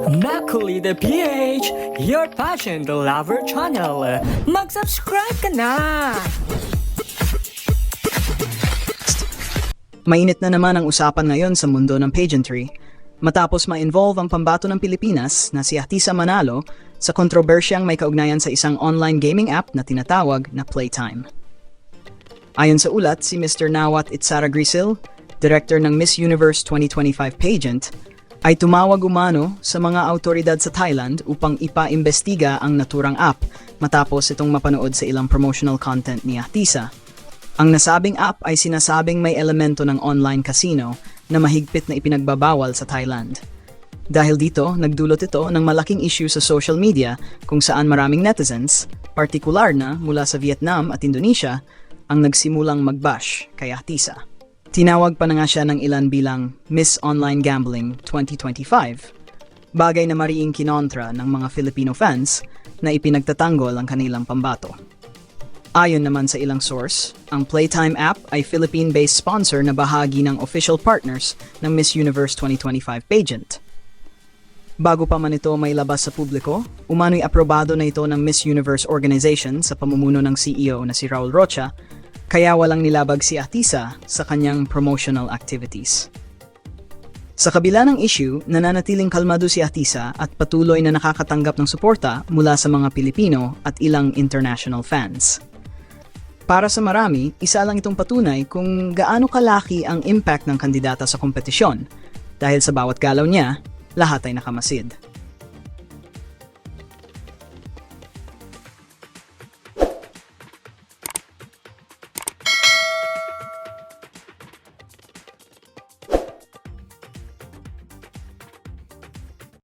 Macaulay PH, your passion the lover channel. Mag-subscribe ka na! Mainit na naman ang usapan ngayon sa mundo ng pageantry matapos ma-involve ang pambato ng Pilipinas na si Atisa Manalo sa kontrobersyang may kaugnayan sa isang online gaming app na tinatawag na Playtime. Ayon sa ulat, si Mr. Nawat Itsara Grisil, director ng Miss Universe 2025 pageant, ay tumawag umano sa mga autoridad sa Thailand upang ipa-imbestiga ang naturang app matapos itong mapanood sa ilang promotional content ni Atisa. Ang nasabing app ay sinasabing may elemento ng online casino na mahigpit na ipinagbabawal sa Thailand. Dahil dito, nagdulot ito ng malaking issue sa social media kung saan maraming netizens, partikular na mula sa Vietnam at Indonesia, ang nagsimulang magbash kay Atisa. Tinawag pa na nga siya ng ilan bilang Miss Online Gambling 2025, bagay na mariing kinontra ng mga Filipino fans na ipinagtatanggol ang kanilang pambato. Ayon naman sa ilang source, ang Playtime app ay Philippine-based sponsor na bahagi ng official partners ng Miss Universe 2025 pageant. Bago pa man ito may labas sa publiko, umano'y aprobado na ito ng Miss Universe organization sa pamumuno ng CEO na si Raul Rocha, kaya walang nilabag si Atisa sa kanyang promotional activities. Sa kabila ng issue, nananatiling kalmado si Atisa at patuloy na nakakatanggap ng suporta mula sa mga Pilipino at ilang international fans. Para sa marami, isa lang itong patunay kung gaano kalaki ang impact ng kandidata sa kompetisyon dahil sa bawat galaw niya, lahat ay nakamasid.